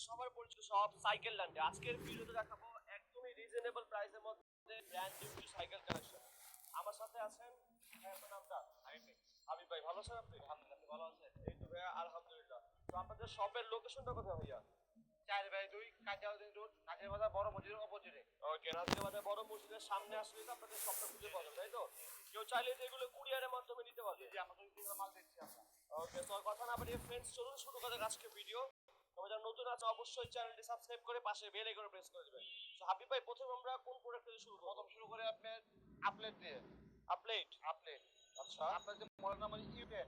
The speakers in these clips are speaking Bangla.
সবার পরিচিত সব সাইকেল ল্যান্ডে আজকের ভিডিওতে দেখাবো একদমই রিজনেবল প্রাইসের মধ্যে ব্র্যান্ড নিউ সাইকেল কালেকশন। আমার সাথে আছেন আপনার নামটা হাবিব ভাই, ভালো আছেন আপনি? আলহামদুলিল্লাহ, ভালো আছে। এই তো ভাইয়া আলহামদুলিল্লাহ। তো আপনাদের শপের লোকেশনটা কোথায় ভাইয়া? 4/2 কাঁচাউদ্দিন রোড, নাজির বাজার, বড় মসজিদের অপোজিটে। ওকে, নাজিরাবাদের বড় মসজিদের সামনে আসলে তো আপনাদের শপটা খুঁজে পাওয়া যাবে, তাই তো? কেউ চাইলে যে এগুলো কুরিয়ারের মাধ্যমে নিতে পারবে। জি, আমাদের এগুলো মাল দিচ্ছি আমরা। ওকে, তো আর কথা না বাড়িয়ে ফ্রেন্ডস চলুন শুরু করা যাক আজকে ভিডিও। তবে যারা নতুন আছে অবশ্যই চ্যানেলটি সাবস্ক্রাইব করে পাশে বেল আইকন প্রেস করে দিবেন। তো হাবিব ভাই, প্রথমে আমরা কোন প্রোডাক্ট থেকে শুরু করব? প্রথম শুরু করে আপনার আপলেট দিয়ে। আপলেট। আপলেট আচ্ছা, আপনার যে model number U10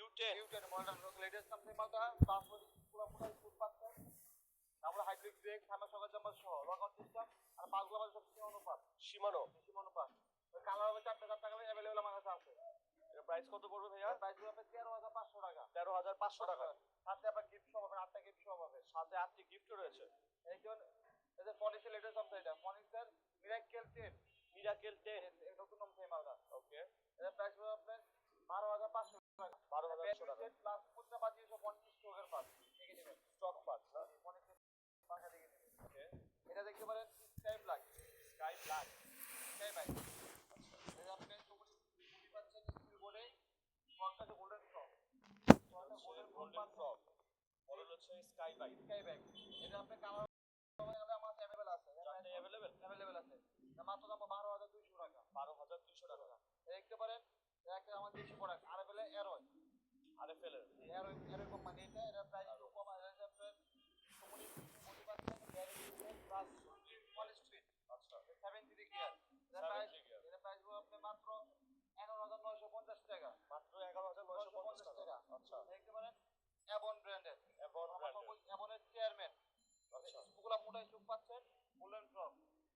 U10 U10 model latest নাম মালটা তারপর পুরো ফুল পাচ্ছেন। তারপর হাইড্রোলিক ব্রেক, সামনে সকাল জাম্পার সহ লকআউট সিস্টেম আর পাঁচগুলো আমাদের সব অনুপাত শিমানো। অনুপাত। ওই কালার হবে 4টা কালার अवेलेबल আমার কাছে আছে। এর প্রাইস কত পড়বে ভাইয়া? প্রাইস হবে 13,500 টাকা। 13,500 টাকা। সাথে আবার গিফট সহ পাবেন, 8টা গিফট সহ পাবেন। সাথে 8টি গিফট রয়েছে। একজন এদের ফনিক্সের লেটেস্ট নাম এটা ফনিক্সের মিরাকেল 10 মিরাকেল 10 এই নতুন নাম সেই মালটা। ওকে, এর প্রাইস হবে আপনার 12,500 টাকা। 12,500 টাকা প্লাস 50 স্টকের পাস দেখে নেবেন। স্টক পার্ট না? ফনিক্সের পাখা দেখে নেবেন। ওকে, এটা দেখতে পারেন sky black sky black. Sky black. এটা আপনি সবুজ পুরি পাচ্ছেন স্টিল বোর্ডে ফ্রন্টটা golden frock golden frock model হচ্ছে স্কাই বাইক। Sky black. এটা আপনি কালার আমার কাছে अवेलेबल আছে। চারটে अवेलेबल আছে। মাত্র দাম 12,200 টাকা। 12,200 টাকা। দেখতে পারেন একটা আমার দেশি প্রোডাক্ট আরএফএল এরোয় আরএফএল এর এরোয় কোম্পানি। এটা প্রাইস একটু কম আছে। এটা আপনার 20 পাচ্ছেন গ্যারান্টি প্লাস পলিস্ট্রিট। আচ্ছা, 73 গিয়ার। এটা প্রাইস হবে আপনার মাত্র 11,950 টাকা। মাত্র 11,950 টাকা। আচ্ছা, দেখতে পারেন অ্যাবন ব্র্যান্ডের অ্যাবনের চেয়ারম্যান। আচ্ছা, স্কুগুলা মোটা স্টক পাচ্ছেন গোল্ডেন ফ্রক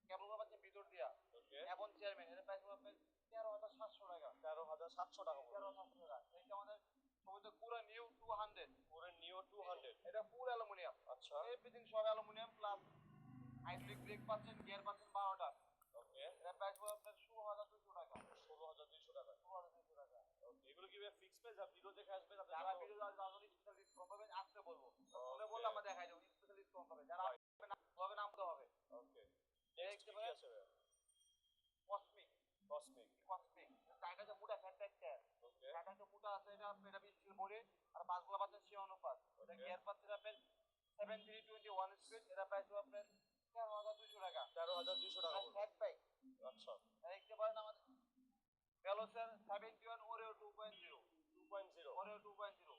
কেবলগুলো পাচ্ছেন ভিতর দিয়া। ওকে, অ্যাবন চেয়ারম্যান এর প্রাইস হবে আপনার 13,700 টাকা। 13,700 টাকা পড়বে। 13,700 টাকা। এটা আমাদের সবচেয়ে পুরো নিউ 200 পুরো নিও 200। এটা ফুল অ্যালুমিনিয়াম। আচ্ছা, এভরিথিং সব অ্যালুমিনিয়াম প্লাস হাইড্রোলিক ব্রেক পাচ্ছেন, গিয়ার পাচ্ছেন 12টা। ওকে, এর প্রাইস হবে আপনার 16,200 টাকা। 16,200 টাকা। 16,200 টাকা। ওকে, এগুলো কি ফিক্স প্রাইস? আর ভিডিও দেখে আসবেন আপনি? যারা ভিডিও যারা স্পেশাল ডিসকাউন্ট পাবেন আসতে বলবো। ফোনে বললে আমরা দেখাই দেব স্পেশাল ডিসকাউন্ট পাবেন। যারা আসবে না হবে নামতে হবে। ওকে, নেক্সট কি আছে ভাইয়া? Cosmic cosmic. কসমিক টাইটা যে মোটা ফ্যাট টায়ার। ওকে, টাইটা যে মোটা আছে এটা স্টিল বডি আর পাঁচগুলো পাচ্ছেন সে অনুপাত। এটা গিয়ার পাচ্ছেন আপনার 7321 স্পিড। এটা প্রাইস হবে আপনার 13,200 টাকা। 13,200 টাকা পড়বে। ফ্যাট বাইক আচ্ছা, দেখতে পারেন আমাদের ভেলোসের 71 ওরিও 2.0 ওরিও 2.0।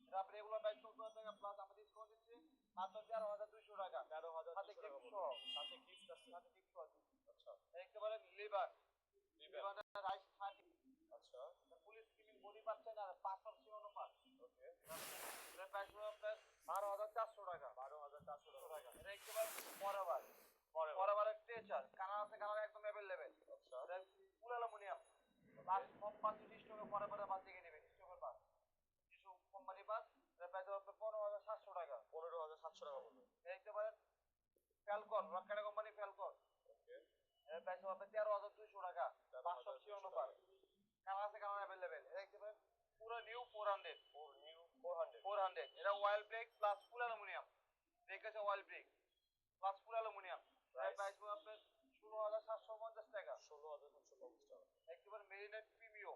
এটা আপনি রেগুলার বাইক 14,000 টাকা প্লাস আমরা ডিসকাউন্ট দিচ্ছি মাত্র 13,200 টাকা। 13,200 সাথে টাকা গিফট পড়বে। সহ। সাথে গিফট আছে। সাথে গিফট সহ। আচ্ছা, দেখতে পারেন লিভার লিভার। রাইস 30 আচ্ছা, পুলিশ স্কিমিং বডি পাচ্ছেন আর 500 সি অনুপাত। ওকে, এর প্রাইস হবে আপনার 12,400 টাকা। 12,400 টাকা। এটা দেখতে পারেন ফরএভারের টেচার কালার আছে, কালার একদম अवेलेबल। আচ্ছা, এটা ফুল অ্যালুমিনিয়াম প্লাস সব পাঁচ স্টকের ফরএভারের বাদ থেকে নেবেন স্টকের পাস কিছু কোম্পানি পাস। এর প্রাইস হবে আপনার 15,700 টাকা। 15,700 টাকা পড়বে। দেখতে পারেন ফ্যালকন রকেট কোম্পানি ফ্যালকন। ওকে, এর প্রাইস হবে 13,200 টাকা। 500 সি 13,200 অনুপাত। টাকা। কালার আছে, কালার अवेलेबल। দেখতে পারেন পুরো নিউ 400 নিউ 400। 400 এটা oil brake plus full aluminium. দেখেছে oil brake plus full aluminium. এর প্রাইস হবে আপনার 16,750 টাকা। 16,750 টাকা। একবার মেরিনেট প্রিমিও।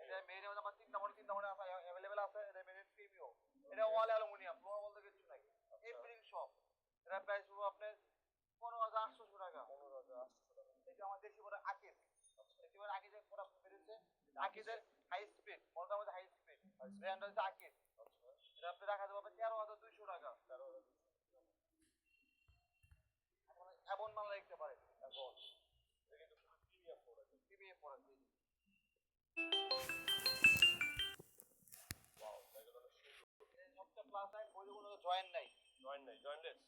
এটা মেরিনেট আমার তিনটা মডেল আছে अवेलेबल আছে। এটা মেরিনেট প্রিমিও। এটা অল অ্যালুমিনিয়াম, লোহা বলতে কিছু নাই। এভরিথিং সব। এটা প্রাইস হবে আপনার 15,800 টাকা। 15,800 টাকা। এটা আমার দেশি বড় আকিজ। এবার আকিজের প্রোডাক্ট বেরিয়েছে আকিজের হাই স্পিড মডেল আমাদের হাই স্পিড ব্র্যান্ড হচ্ছে আকিজ। আচ্ছা, এটা আপনি রাখা যাবে 13,200 টাকা। 13,200 এমন মাল দেখতে পারেন এখন এটা কিন্তু পুরো premium product. Premium product. Wow, এটা অনেক সুন্দর। সবচেয়ে প্লাস নাই বইগুলো জয়েন নাই। জয়েন্ট নাই, জয়েন্টলেস।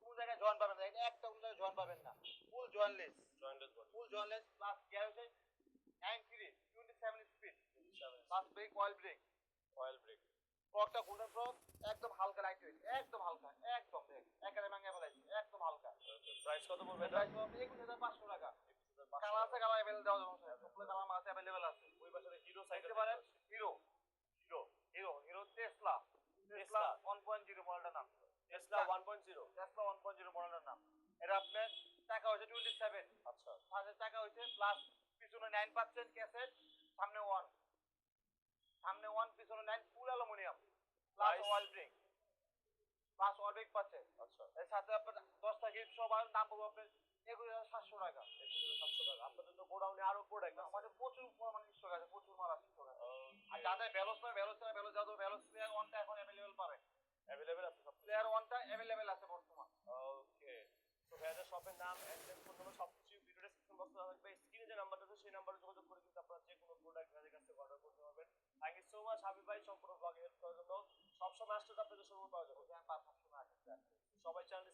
কোন জায়গায় জয়েন পাবেন না, এটা একটা কোন জায়গায় জয়েন পাবেন না। Full joinless jointless body. Plus gear হচ্ছে 27 speed 7 plus brake oil brake. Oil brake. ফ্রকটা গোল্ডেন ফ্রক একদম হালকা লাইট ওয়েট একদম হালকা একদম দেখ একেবারে ভাঙা ফেলাইছি একদম হালকা। প্রাইস কত পড়বে এটা? প্রাইস হবে 21,500 টাকা। কালার আছে, কালার अवेलेबल দেওয়া যাবে স্যার। সবগুলো কালার আছে अवेलेबल আছে। ওই পাশে হিরো সাইকেল দেখতে পারেন হিরো টেসলা 1.0 মডেলটার নাম। টেসলা 1.0 এটা আপনার টাকা হচ্ছে 27, আচ্ছা পাঁচের টাকা হচ্ছে প্লাস পিছনে 9 পাচ্ছেন ক্যাসেট, সামনে 1, পিছনে 9, full aluminium plus Nice. Wall break, পাচ্ছেন। আচ্ছা এর সাথে আপনার 10টা গিফট সব আর দাম পড়বে আপনার 21,700 টাকা। 700 টাকা। আপনাদের তো গোডাউনে আরো প্রোডাক্ট আছে। আমাদের প্রচুর পরিমাণে স্টক আছে, প্রচুর মাল আছে স্টক আছে। আর ওকে যাদের ভ্যালোস না, ভ্যালোস যাদের ভ্যালোস প্লেয়ার 1টা এখন अवेलेबल পাবে। অ্যাভেলেবেল আছে সব। প্লেয়ার 1টা अवेलेबल আছে বর্তমান। ওকে তো ভাইয়াদের শপের নাম অ্যাড্রেস ফোন নাম্বার সবকিছু ভিডিও ডেসক্রিপশন বক্সে থাকবে। স্ক্রিনে যে নাম্বারটা আছে সেই নাম্বারে যোগাযোগ করে কিন্তু আপনারা যে কোনো প্রোডাক্ট ভাইয়াদের কাছ থেকে অর্ডার করতে পারবেন। Thank you so much Habib ভাই সম্পূর্ণ ব্লগে হেল্প করার জন্য। সবসময় আসলে তো আপনাদের শোরুমে পাওয়া যাবে। আমি 5 সবসময় আসি। সবাই চ্যানেল